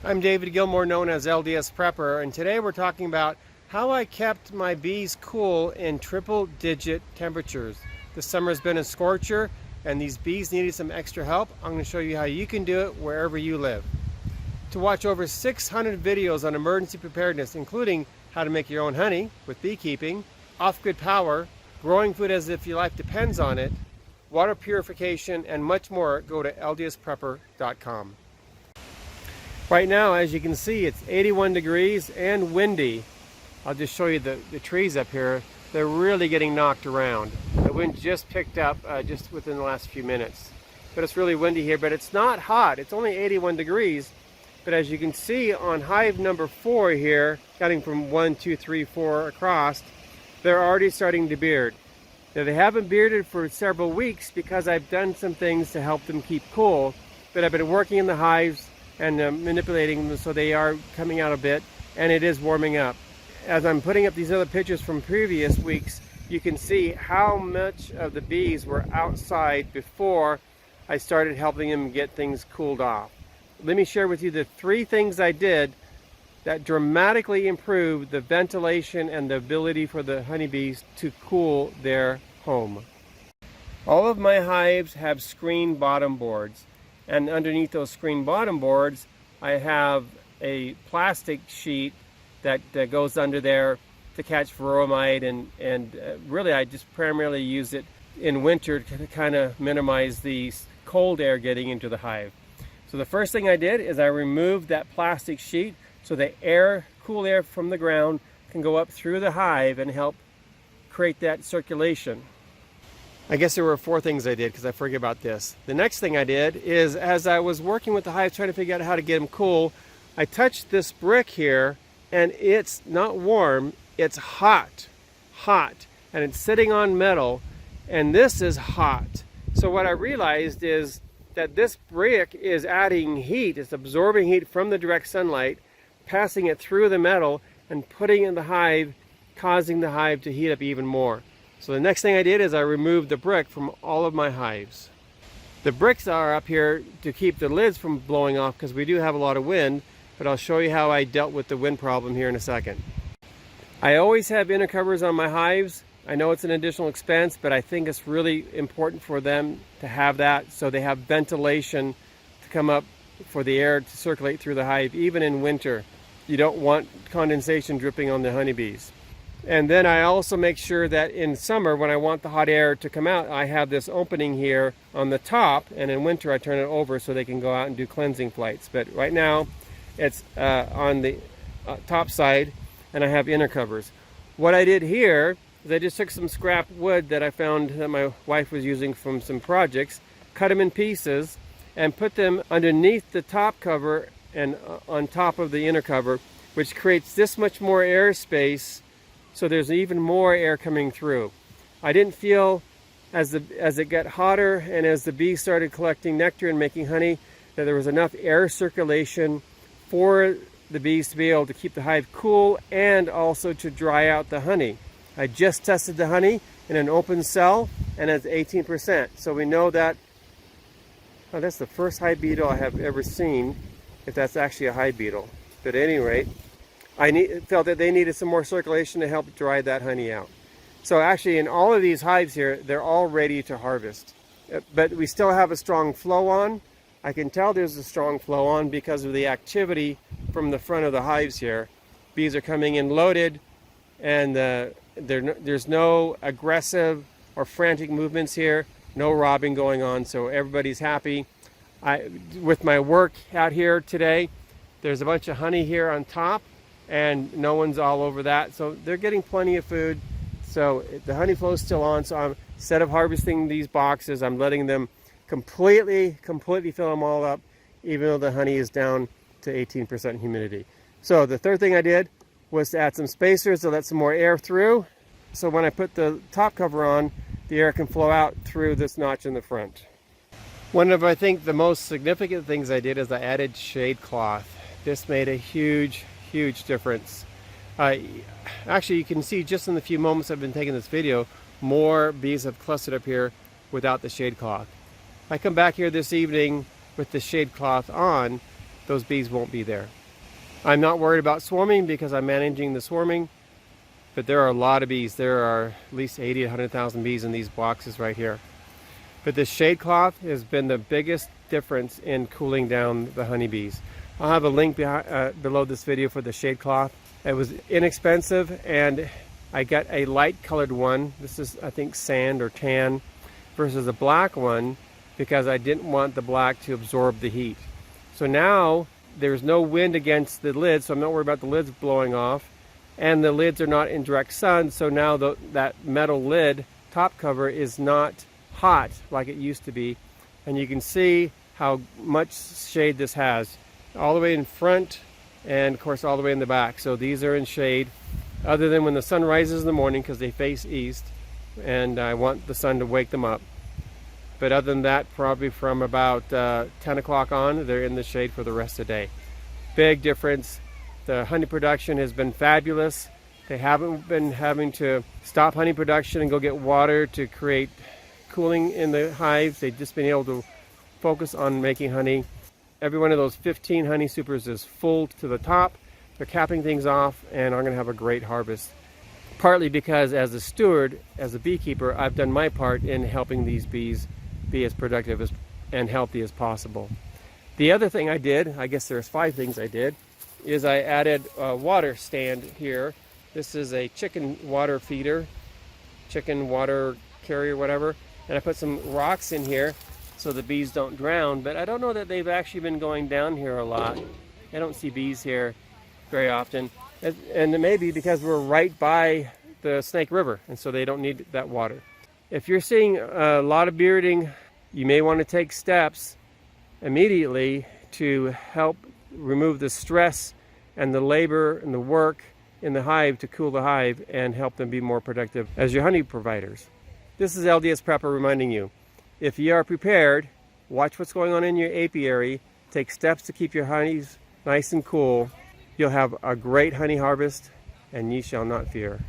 I'm David Gilmore, known as LDS Prepper, and today we're talking about how I kept my bees cool in triple-digit temperatures. This summer has been a scorcher, and these bees needed some extra help. I'm going to show you how you can do it wherever you live. To watch over 600 videos on emergency preparedness, including how to make your own honey with beekeeping, off-grid power, growing food as if your life depends on it, water purification, and much more, go to ldsprepper.com. Right now, as you can see, it's 81 degrees and windy. I'll just show you the trees up here. They're really getting knocked around. The wind just picked up just within the last few minutes. But it's really windy here, but it's not hot. It's only 81 degrees. But as you can see on hive number 4 here, counting from 1, 2, 3, 4 across, they're already starting to beard. Now they haven't bearded for several weeks because I've done some things to help them keep cool, but I've been working in the hives and manipulating them so they are coming out a bit, and it is warming up. As I'm putting up these other pictures from previous weeks, you can see how much of the bees were outside before I started helping them get things cooled off. Let me share with you the 3 things I did that dramatically improved the ventilation and the ability for the honeybees to cool their home. All of my hives have screen bottom boards. And underneath those screen bottom boards, I have a plastic sheet that goes under there to catch varroa mite, and really I just primarily use it in winter to kind of minimize the cold air getting into the hive. So the first thing I did is I removed that plastic sheet so the cool air from the ground can go up through the hive and help create that circulation. I guess there were 4 things I did because I forget about this. The next thing I did is, as I was working with the hive trying to figure out how to get them cool, I touched this brick here and it's not warm, it's hot, and it's sitting on metal, and this is hot. So what I realized is that this brick is adding heat, it's absorbing heat from the direct sunlight, passing it through the metal and putting it in the hive, causing the hive to heat up even more. So the next thing I did is I removed the brick from all of my hives. The bricks are up here to keep the lids from blowing off because we do have a lot of wind, but I'll show you how I dealt with the wind problem here in a second. I always have inner covers on my hives. I know it's an additional expense, but I think it's really important for them to have that so they have ventilation to come up for the air to circulate through the hive, even in winter. You don't want condensation dripping on the honeybees. And then I also make sure that in summer, when I want the hot air to come out, I have this opening here on the top, and in winter I turn it over so they can go out and do cleansing flights. But right now it's on the top side, and I have inner covers. What I did here is I just took some scrap wood that I found that my wife was using from some projects, cut them in pieces, and put them underneath the top cover and on top of the inner cover, which creates this much more airspace. So there's even more air coming through. I didn't feel as it got hotter and as the bees started collecting nectar and making honey that there was enough air circulation for the bees to be able to keep the hive cool and also to dry out the honey. I just tested the honey in an open cell and it's 18%. So we know that, oh, that's the first hive beetle I have ever seen, if that's actually a hive beetle. But at any rate, I felt that they needed some more circulation to help dry that honey out. So actually in all of these hives here, they're all ready to harvest. But we still have a strong flow on. I can tell there's a strong flow on because of the activity from the front of the hives here. Bees are coming in loaded, and there's no aggressive or frantic movements here, no robbing going on, so everybody's happy. With my work out here today, there's a bunch of honey here on top, and no one's all over that, so they're getting plenty of food. So the honey flow is still on, so instead of harvesting these boxes, I'm letting them completely fill them all up, even though the honey is down to 18% humidity. So the third thing I did was to add some spacers to let some more air through, so when I put the top cover on, the air can flow out through this notch in the front. One of, I think, the most significant things I did is I added shade cloth. This made a huge difference. Actually, you can see just in the few moments I've been taking this video, more bees have clustered up here without the shade cloth. I come back here this evening with the shade cloth on, those bees won't be there. I'm not worried about swarming because I'm managing the swarming, but there are a lot of bees. There are at least 80 to 100,000 bees in these boxes right here. But this shade cloth has been the biggest difference in cooling down the honeybees. I'll have a link below this video for the shade cloth. It was inexpensive, and I got a light colored one. This is, I think, sand or tan, versus a black one because I didn't want the black to absorb the heat. So now there's no wind against the lid, so I'm not worried about the lids blowing off, and the lids are not in direct sun, so now that metal lid top cover is not hot like it used to be. And you can see how much shade this has, all the way in front and of course all the way in the back. So these are in shade other than when the sun rises in the morning because they face east and I want the sun to wake them up. But other than that, probably from about 10 o'clock on, they're in the shade for the rest of the day. Big difference. The honey production has been fabulous. They haven't been having to stop honey production and go get water to create cooling in the hives. They've just been able to focus on making honey. Every one of those 15 honey supers is full to the top. They're capping things off, and I'm going to have a great harvest. Partly because as a steward, as a beekeeper, I've done my part in helping these bees be as productive and healthy as possible. The other thing I did, I guess there's 5 things I did, is I added a water stand here. This is a chicken water feeder, chicken water carrier, whatever. And I put some rocks in here so the bees don't drown, but I don't know that they've actually been going down here a lot. I don't see bees here very often. And it may be because we're right by the Snake River, and so they don't need that water. If you're seeing a lot of bearding, you may want to take steps immediately to help remove the stress and the labor and the work in the hive to cool the hive and help them be more productive as your honey providers. This is LDS Prepper reminding you, if you are prepared, watch what's going on in your apiary, take steps to keep your honeys nice and cool, you'll have a great honey harvest and ye shall not fear.